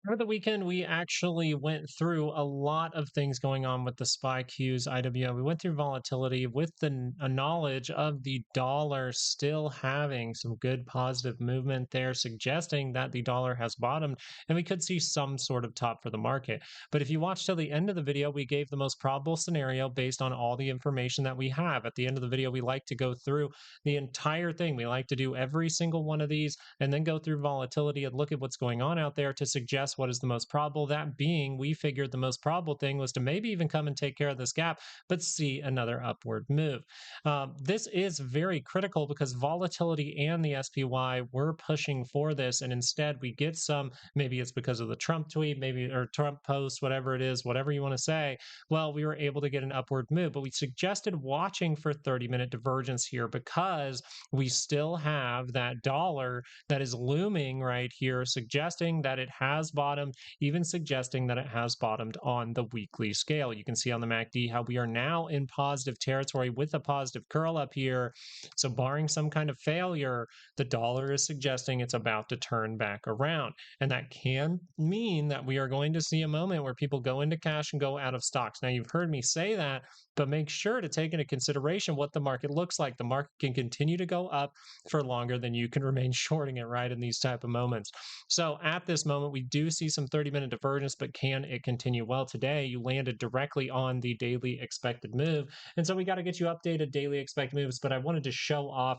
Over the weekend, we actually went through a lot of things going on with the SPY Qs, IWM. We went through volatility with a knowledge of the dollar still having some good positive movement there, suggesting that the dollar has bottomed and we could see some sort of top for the market. But if you watch till the end of the video, we gave the most probable scenario based on all the information that we have. At the end of the video, we like to go through the entire thing. We like to do every single one of these and then go through volatility and look at what's going on out there to suggest what is the most probable. That being, we figured the most probable thing was to maybe even come and take care of this gap, but see another upward move. This is very critical because volatility and the SPY were pushing for this, and instead we get some. Maybe it's because of the Trump tweet, maybe or Trump post, whatever it is, whatever you want to say. Well, we were able to get an upward move, but we suggested watching for 30-minute divergence here because we still have that dollar that is looming right here, suggesting that it has bottomed, even suggesting that it has bottomed on the weekly scale. You can see on the MACD how we are now in positive territory with a positive curl up here. So, barring some kind of failure, the dollar is suggesting it's about to turn back around. And that can mean that we are going to see a moment where people go into cash and go out of stocks. Now, you've heard me say that, but make sure to take into consideration what the market looks like. The market can continue to go up for longer than you can remain shorting it, right, in these type of moments. So at this moment, we do see some 30-minute divergence, but can it continue? Well, today you landed directly on the daily expected move. And so we got to get you updated daily expected moves, but I wanted to show off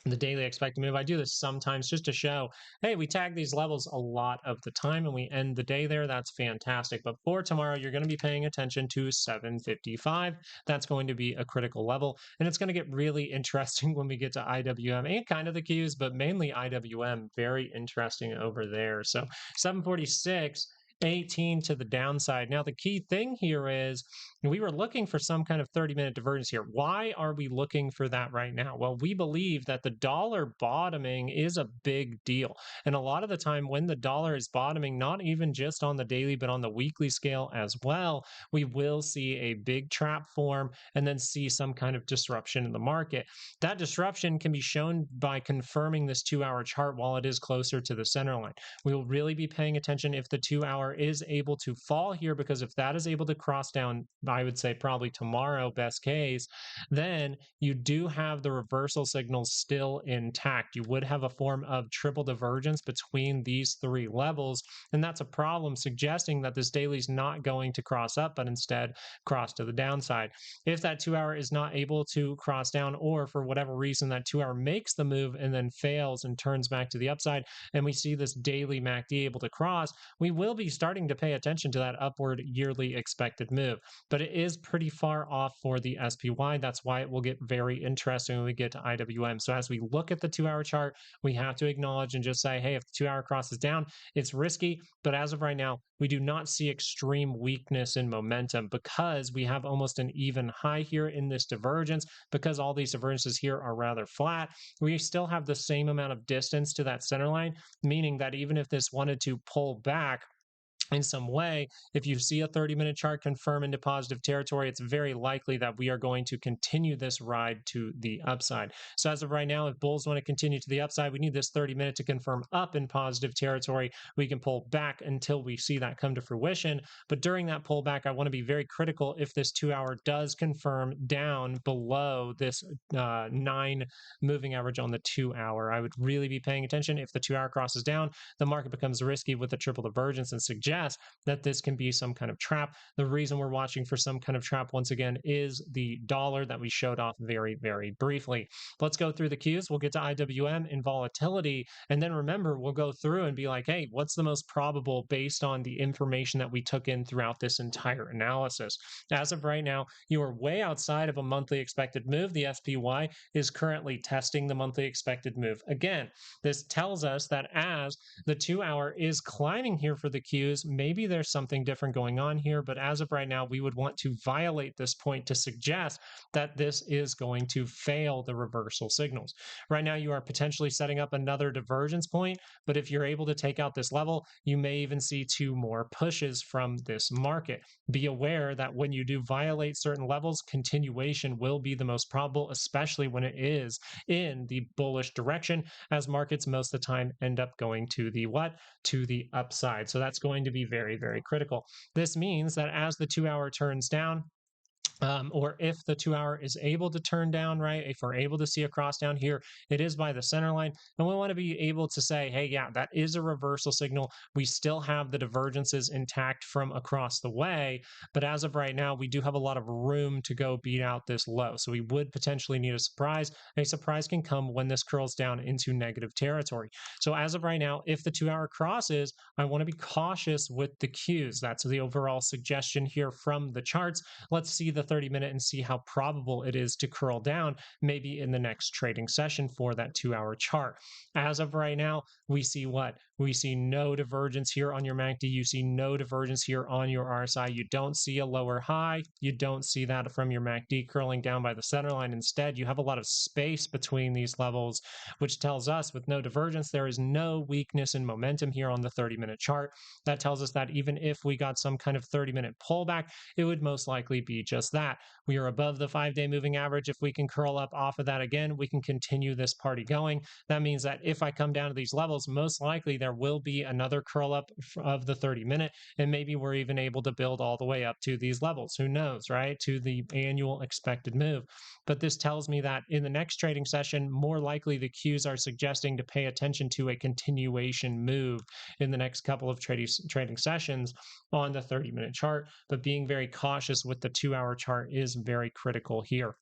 the daily expected move. I do this sometimes just to show, hey, we tag these levels a lot of the time and we end the day there. That's fantastic. But for tomorrow, you're going to be paying attention to 755. That's going to be a critical level. And it's going to get really interesting when we get to IWM and kind of the Qs, but mainly IWM. Very interesting over there. So 746. 18 to the downside. Now, the key thing here is we were looking for some kind of 30-minute divergence here. Why are we looking for that right now? Well, we believe that the dollar bottoming is a big deal. And a lot of the time when the dollar is bottoming, not even just on the daily, but on the weekly scale as well, we will see a big trap form and then see some kind of disruption in the market. That disruption can be shown by confirming this 2-hour chart while it is closer to the center line. We will really be paying attention if the 2-hour is able to fall here, because if that is able to cross down, I would say probably tomorrow, best case, then you do have the reversal signals still intact. You would have a form of triple divergence between these three levels, and that's a problem, suggesting that this daily is not going to cross up, but instead cross to the downside. If that 2-hour is not able to cross down, or for whatever reason that 2-hour makes the move and then fails and turns back to the upside, and we see this daily MACD able to cross, we will be starting to pay attention to that upward yearly expected move. But it is pretty far off for the SPY. That's why it will get very interesting when we get to IWM. So as we look at the 2-hour chart, we have to acknowledge and just say, hey, if the 2-hour crosses down, it's risky. But as of right now, we do not see extreme weakness in momentum because we have almost an even high here in this divergence. Because all these divergences here are rather flat, we still have the same amount of distance to that center line, meaning that even if this wanted to pull back in some way, if you see a 30-minute chart confirm into positive territory, it's very likely that we are going to continue this ride to the upside. So as of right now, if bulls want to continue to the upside, we need this 30-minute to confirm up in positive territory. We can pull back until we see that come to fruition. But during that pullback, I want to be very critical if this 2-hour does confirm down below this 9 moving average on the 2-hour. I would really be paying attention. If the 2-hour crosses down, the market becomes risky with the triple divergence and suggests that this can be some kind of trap. The reason we're watching for some kind of trap, once again, is the dollar that we showed off very, very briefly. Let's go through the Qs. We'll get to IWM and volatility. And then remember, we'll go through and be like, hey, what's the most probable based on the information that we took in throughout this entire analysis? As of right now, you are way outside of a monthly expected move. The SPY is currently testing the monthly expected move. Again, this tells us that as the 2-hour is climbing here for the Qs, maybe there's something different going on here. But as of right now, we would want to violate this point to suggest that this is going to fail the reversal signals. Right now, you are potentially setting up another divergence point, but if you're able to take out this level, you may even see two more pushes from this market. Be aware that when you do violate certain levels, continuation will be the most probable, especially when it is in the bullish direction, as markets most of the time end up going to the what? To the upside. So that's going to be very, very critical. This means that as the 2 hour turns down, or if the 2 hour is able to turn down, right? If we're able to see a cross down here, it is by the center line. And we want to be able to say, hey, yeah, that is a reversal signal. We still have the divergences intact from across the way. But as of right now, we do have a lot of room to go beat out this low. So we would potentially need a surprise. A surprise can come when this curls down into negative territory. So as of right now, if the 2 hour crosses, I want to be cautious with the cues. That's the overall suggestion here from the charts. Let's see the 30-minute and see how probable it is to curl down maybe in the next trading session for that 2 hour chart. As of right now, we see what? We see no divergence here on your MACD. You see no divergence here on your RSI. You don't see a lower high. You don't see that from your MACD curling down by the center line. Instead, you have a lot of space between these levels, which tells us with no divergence, there is no weakness in momentum here on the 30-minute chart. That tells us that even if we got some kind of 30-minute pullback, it would most likely be just that. We are above the 5-day moving average. If we can curl up off of that again, we can continue this party going. That means that if I come down to these levels, most likely there will be another curl up of the 30-minute, and maybe we're even able to build all the way up to these levels. Who knows, right? To the annual expected move. But this tells me that in the next trading session, more likely the cues are suggesting to pay attention to a continuation move in the next couple of trading sessions on the 30-minute chart. But being very cautious with the 2 hour chart is very critical here.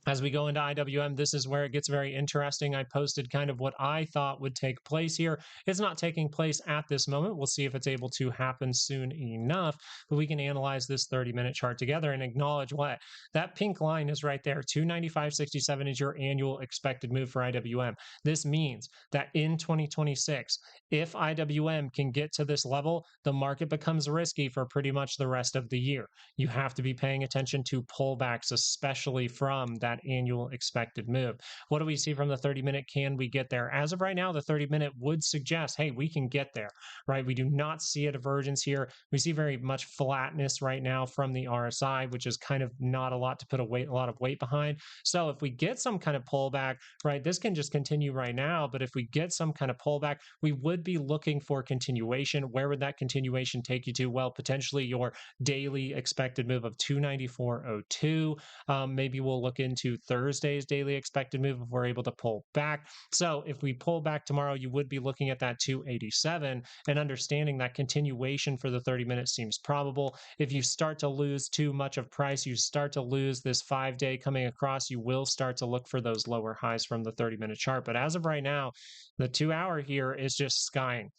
As we go into IWM, this is where it gets very interesting. I posted kind of what I thought would take place here. It's not taking place at this moment. We'll see if it's able to happen soon enough, but we can analyze this 30-minute chart together and acknowledge what? That pink line is right there. 295.67 is your annual expected move for IWM. This means that in 2026, if IWM can get to this level, the market becomes risky for pretty much the rest of the year. You have to be paying attention to pullbacks, especially from that annual expected move. What do we see from the 30-minute? Can we get there? As of right now, the 30-minute would suggest, hey, we can get there, right? We do not see a divergence here. We see very much flatness right now from the RSI, which is kind of not a lot to put a lot of weight behind. So if we get some kind of pullback, right, this can just continue right now. But if we get some kind of pullback, we would be looking for continuation. Where would that continuation take you to? Well, potentially your daily expected move of 294.02. Maybe we'll look into Thursday's daily expected move if we're able to pull back. So if we pull back tomorrow, you would be looking at that 287 and understanding that continuation for the 30 minutes seems probable. If you start to lose too much of price, you start to lose this 5-day coming across, you will start to look for those lower highs from the 30-minute chart. But as of right now, the 2 hour here is just skying.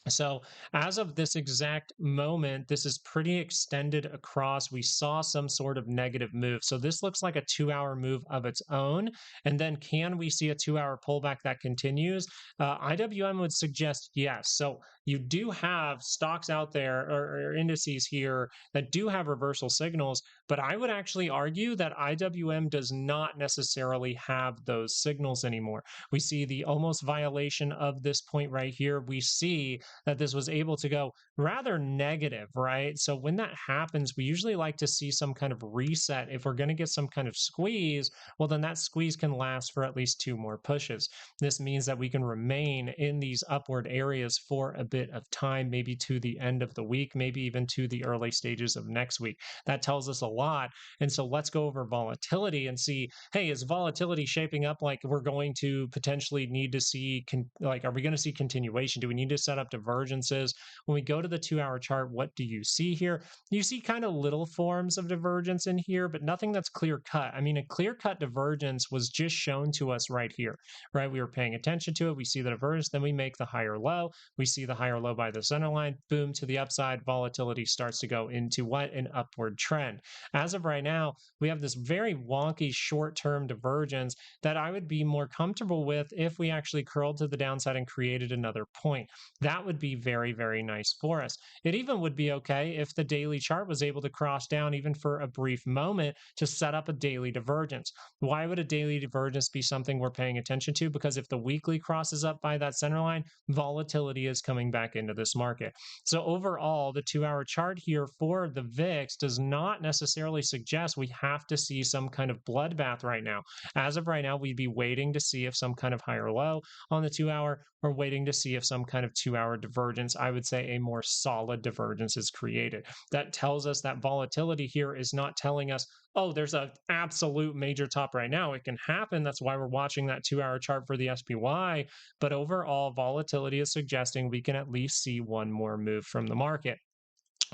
So as of this exact moment, this is pretty extended across. We saw some sort of negative move. So this looks like a 2 hour move of its own. And then can we see a 2 hour pullback that continues? IWM would suggest yes. So you do have stocks out there or indices here that do have reversal signals, but I would actually argue that IWM does not necessarily have those signals anymore. We see the almost violation of this point right here. We see that this was able to go rather negative, right? So when that happens, we usually like to see some kind of reset. If we're going to get some kind of squeeze, well, then that squeeze can last for at least 2 more pushes. This means that we can remain in these upward areas for a bit of time, maybe to the end of the week, maybe even to the early stages of next week. That tells us a lot. And so let's go over volatility and see, hey, is volatility shaping up like we're going to potentially need to see, are we going to see continuation? Do we need to set up divergences? When we go to the 2 hour chart, what do you see here? You see kind of little forms of divergence in here, but nothing that's clear cut. I mean, a clear cut divergence was just shown to us right here, right? We were paying attention to it. We see the divergence, then we make the higher low. We see the higher low by the center line, boom, to the upside, volatility starts to go into what? An upward trend. As of right now, we have this very wonky short-term divergence that I would be more comfortable with if we actually curled to the downside and created another point. That would be very, very nice for us. It even would be okay if the daily chart was able to cross down even for a brief moment to set up a daily divergence. Why would a daily divergence be something we're paying attention to? Because if the weekly crosses up by that center line, volatility is coming back into this market. So overall, the 2-hour chart here for the VIX does not necessarily suggest we have to see some kind of bloodbath right now. As of right now, we'd be waiting to see if some kind of higher low on the 2-hour, or waiting to see if some kind of 2-hour divergence, I would say a more solid divergence, is created. That tells us that volatility here is not telling us, oh, there's an absolute major top right now. It can happen. That's why we're watching that 2-hour chart for the SPY. But overall, volatility is suggesting we can at least see one more move from the market.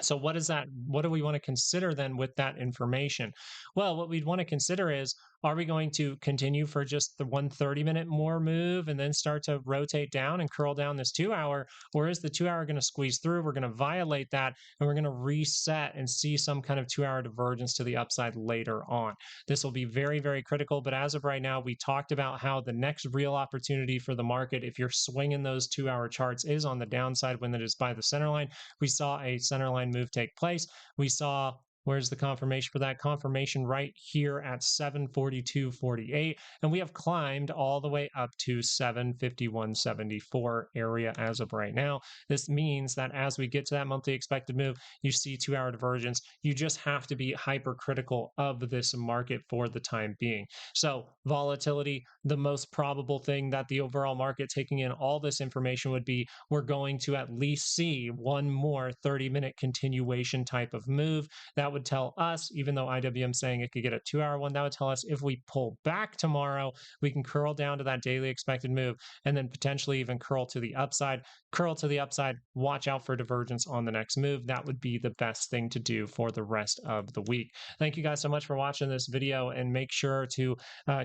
So what is that? What do we want to consider then with that information? Well, what we'd want to consider is, are we going to continue for just the 130-minute more move and then start to rotate down and curl down this 2-hour? Or is the 2-hour going to squeeze through? We're going to violate that and we're going to reset and see some kind of 2-hour divergence to the upside later on. This will be very, very critical. But as of right now, we talked about how the next real opportunity for the market, if you're swinging those 2-hour charts, is on the downside when it is by the center line. We saw a center line move take place. We saw, where's the confirmation for that? Confirmation right here at 742.48. And we have climbed all the way up to 751.74 area as of right now. This means that as we get to that monthly expected move, you see 2-hour divergence. You just have to be hypercritical of this market for the time being. So volatility, the most probable thing that the overall market, taking in all this information, would be we're going to at least see one more 30-minute continuation type of move. That would tell us, even though IWM saying it could get a 2-hour one, that would tell us if we pull back tomorrow, we can curl down to that daily expected move and then potentially even curl to the upside. Curl to the upside, watch out for divergence on the next move. That would be the best thing to do for the rest of the week. Thank you guys so much for watching this video, and make sure to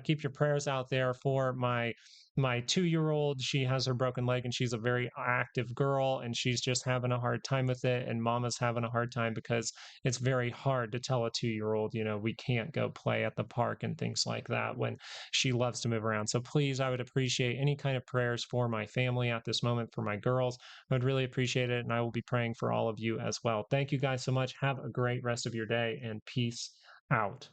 keep your prayers out there for my 2-year-old. She has her broken leg and she's a very active girl and she's just having a hard time with it, and mama's having a hard time because it's very hard to tell a 2-year-old, we can't go play at the park and things like that when she loves to move around. So please, I would appreciate any kind of prayers for my family at this moment, for my girls. I would really appreciate it, and I will be praying for all of you as well. Thank you guys so much. Have a great rest of your day, and peace out.